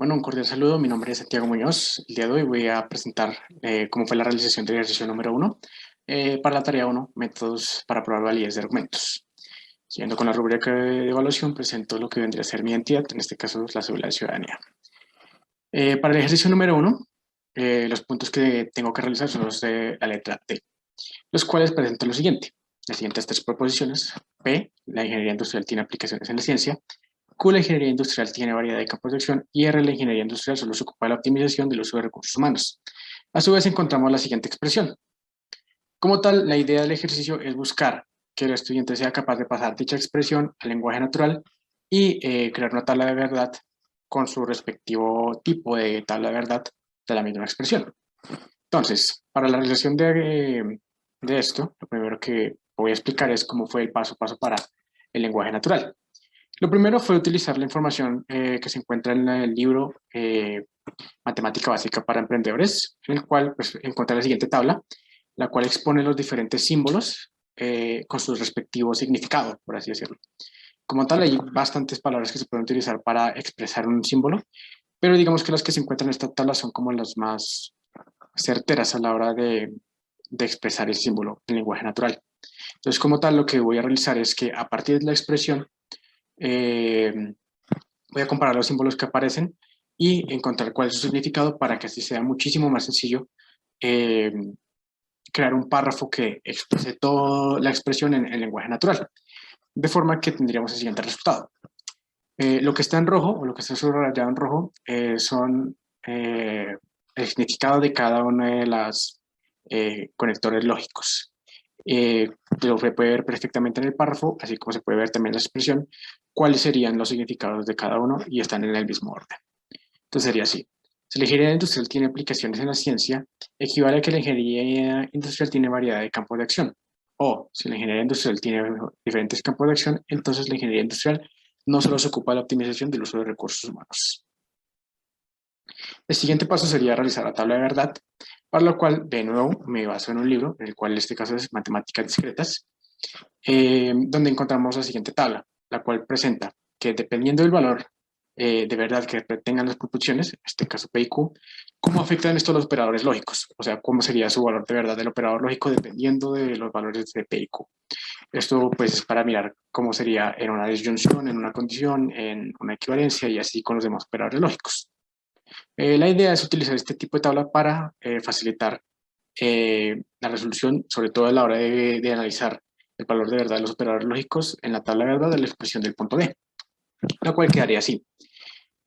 Bueno, un cordial saludo. Mi nombre es Santiago Muñoz. El día de hoy voy a presentar cómo fue la realización del ejercicio número uno para la tarea uno, métodos para probar validez de argumentos. Siguiendo con la rúbrica de evaluación, presento lo que vendría a ser mi identidad, en este caso la cédula de ciudadanía. Para el ejercicio número uno, los puntos que tengo que realizar son los de la letra D, los cuales presento lo siguiente. Las siguientes tres proposiciones. P, la ingeniería industrial tiene aplicaciones en la ciencia. Q, la ingeniería industrial tiene variedad de campos de acción y R, la ingeniería industrial solo se ocupa de la optimización del uso de recursos humanos. A su vez encontramos la siguiente expresión. Como tal, la idea del ejercicio es buscar que el estudiante sea capaz de pasar dicha expresión al lenguaje natural y crear una tabla de verdad con su respectivo tipo de tabla de verdad de la misma expresión. Entonces, para la realización de esto, lo primero que voy a explicar es cómo fue el paso a paso para el lenguaje natural. Lo primero fue utilizar la información que se encuentra en el libro Matemática Básica para Emprendedores, en el cual pues, encontré la siguiente tabla, la cual expone los diferentes símbolos con su respectivo significado, por así decirlo. Como tal, hay bastantes palabras que se pueden utilizar para expresar un símbolo, pero digamos que las que se encuentran en esta tabla son como las más certeras a la hora de expresar el símbolo en lenguaje natural. Entonces, como tal, lo que voy a realizar es que a partir de la expresión eh, voy a comparar los símbolos que aparecen y encontrar cuál es su significado para que así sea muchísimo más sencillo eh, crear un párrafo que exprese toda la expresión en lenguaje natural, de forma que tendríamos el siguiente resultado. Lo que está en rojo, o lo que está subrayado en rojo, son el significado de cada una de las conectores lógicos. Lo se puede ver perfectamente en el párrafo, así como se puede ver también en la expresión, cuáles serían los significados de cada uno y están en el mismo orden. Entonces sería así. Si la ingeniería industrial tiene aplicaciones en la ciencia, equivale a que la ingeniería industrial tiene variedad de campos de acción. O si la ingeniería industrial tiene diferentes campos de acción, entonces la ingeniería industrial no solo se ocupa de la optimización del uso de recursos humanos. El siguiente paso sería realizar la tabla de verdad, para lo cual, de nuevo, me baso en un libro, en el cual en este caso es Matemáticas Discretas, donde encontramos la siguiente tabla, la cual presenta que dependiendo del valor de verdad que tengan las proporciones, en este caso P y Q, cómo afectan esto a los operadores lógicos, o sea, cómo sería su valor de verdad del operador lógico dependiendo de los valores de P y Q. Esto pues es para mirar cómo sería en una disyunción, en una condición, en una equivalencia y así con los demás operadores lógicos. La idea es utilizar este tipo de tabla para facilitar la resolución, sobre todo a la hora de analizar el valor de verdad de los operadores lógicos en la tabla de verdad de la expresión del punto D, la cual quedaría así.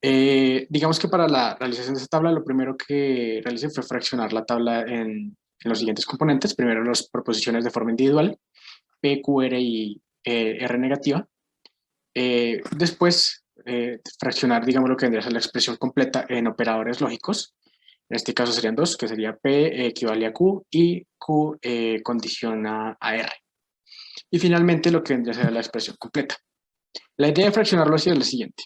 Digamos que para la realización de esta tabla, lo primero que realicé fue fraccionar la tabla en los siguientes componentes. Primero, las proposiciones de forma individual, P, Q, R y R negativa. Después, fraccionar, digamos, lo que vendría a ser la expresión completa en operadores lógicos. En este caso serían dos, que sería P equivale a Q y Q condiciona a R. Y finalmente lo que vendría a ser la expresión completa. La idea de fraccionarlo así es la siguiente.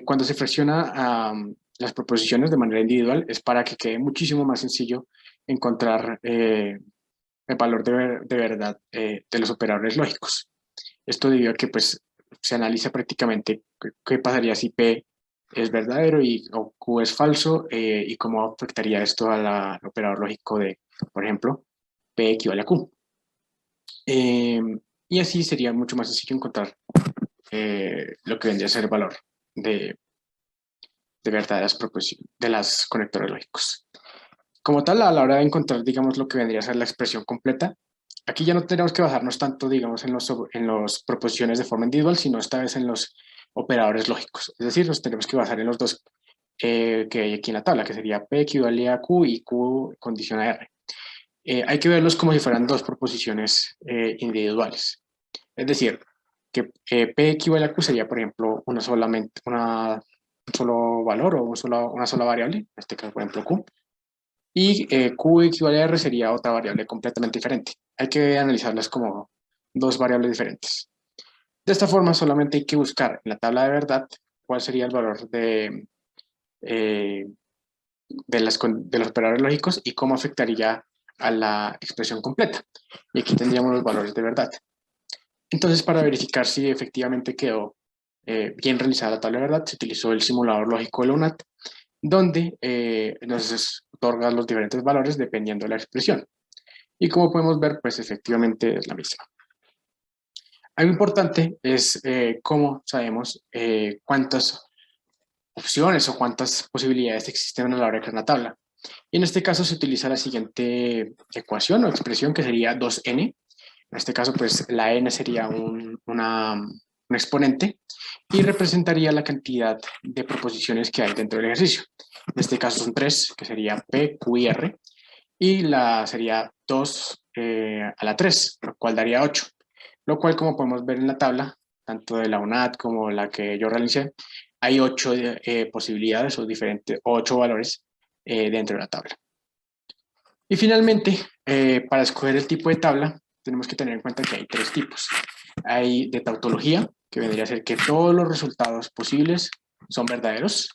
Cuando se fracciona las proposiciones de manera individual es para que quede muchísimo más sencillo encontrar el valor de verdad de los operadores lógicos. Esto debido a que pues, se analiza prácticamente qué pasaría si P es verdadero o Q es falso y cómo afectaría esto al operador lógico de, por ejemplo, P equivale a Q. Y así sería mucho más sencillo encontrar lo que vendría a ser el valor de, de verdaderas proposiciones de las conectores lógicos. Como tal, a la hora de encontrar, digamos, lo que vendría a ser la expresión completa, aquí ya no tenemos que basarnos tanto, digamos, en los proposiciones de forma individual, sino esta vez en los operadores lógicos. Es decir, nos tenemos que basar en los dos que hay aquí en la tabla, que sería P equivale a Q y Q condiciona a R. Hay que verlos como si fueran dos proposiciones individuales. Es decir, que P equivale a Q sería, por ejemplo, un solo valor o una sola variable, en este caso, por ejemplo, Q. Y Q equivale a R sería otra variable completamente diferente. Hay que analizarlas como dos variables diferentes. De esta forma, solamente hay que buscar en la tabla de verdad cuál sería el valor de los operadores lógicos y cómo afectaría a la expresión completa. Y aquí tendríamos los valores de verdad. Entonces, para verificar si efectivamente quedó bien realizada la tabla de verdad, se utilizó el simulador lógico de la UNAT, donde nos otorga los diferentes valores dependiendo de la expresión. Y como podemos ver, pues efectivamente es la misma. Algo importante es cómo sabemos cuántas opciones o cuántas posibilidades existen a la hora de crear una tabla. Y en este caso se utiliza la siguiente ecuación o expresión, que sería 2n. En este caso, pues la n sería un exponente y representaría la cantidad de proposiciones que hay dentro del ejercicio. En este caso son 3, que sería p, q y r, y la sería 2 a la 3, lo cual daría 8. Lo cual, como podemos ver en la tabla, tanto de la UNAD como la que yo realicé, hay 8 posibilidades o diferentes, 8 valores dentro de la tabla. Y finalmente, para escoger el tipo de tabla, tenemos que tener en cuenta que hay 3 tipos. Hay de tautología, que vendría a ser que todos los resultados posibles son verdaderos.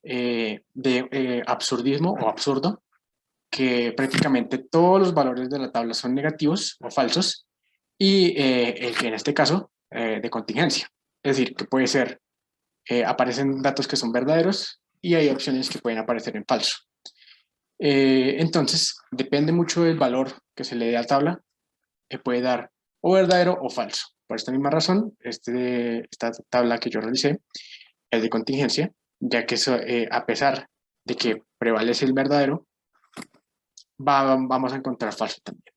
De absurdismo o absurdo, que prácticamente todos los valores de la tabla son negativos o falsos. Y el que en este caso, de contingencia. Es decir, que puede ser, aparecen datos que son verdaderos y hay opciones que pueden aparecer en falso. Entonces, depende mucho del valor que se le dé a la tabla, puede dar o verdadero o falso. Por esta misma razón, esta tabla que yo realicé es de contingencia, ya que eso, a pesar de que prevalece el verdadero, vamos a encontrar falso también.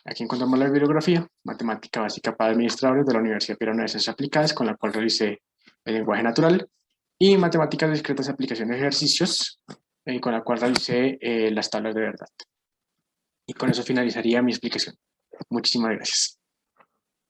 Aquí encontramos la bibliografía, Matemática Básica para Administradores de la Universidad Peruana de Ciencias Aplicadas, con la cual realicé el lenguaje natural, y Matemáticas Discretas, Aplicaciones y Ejercicios, con la cual realicé las tablas de verdad. Y con eso finalizaría mi explicación. Muchísimas gracias.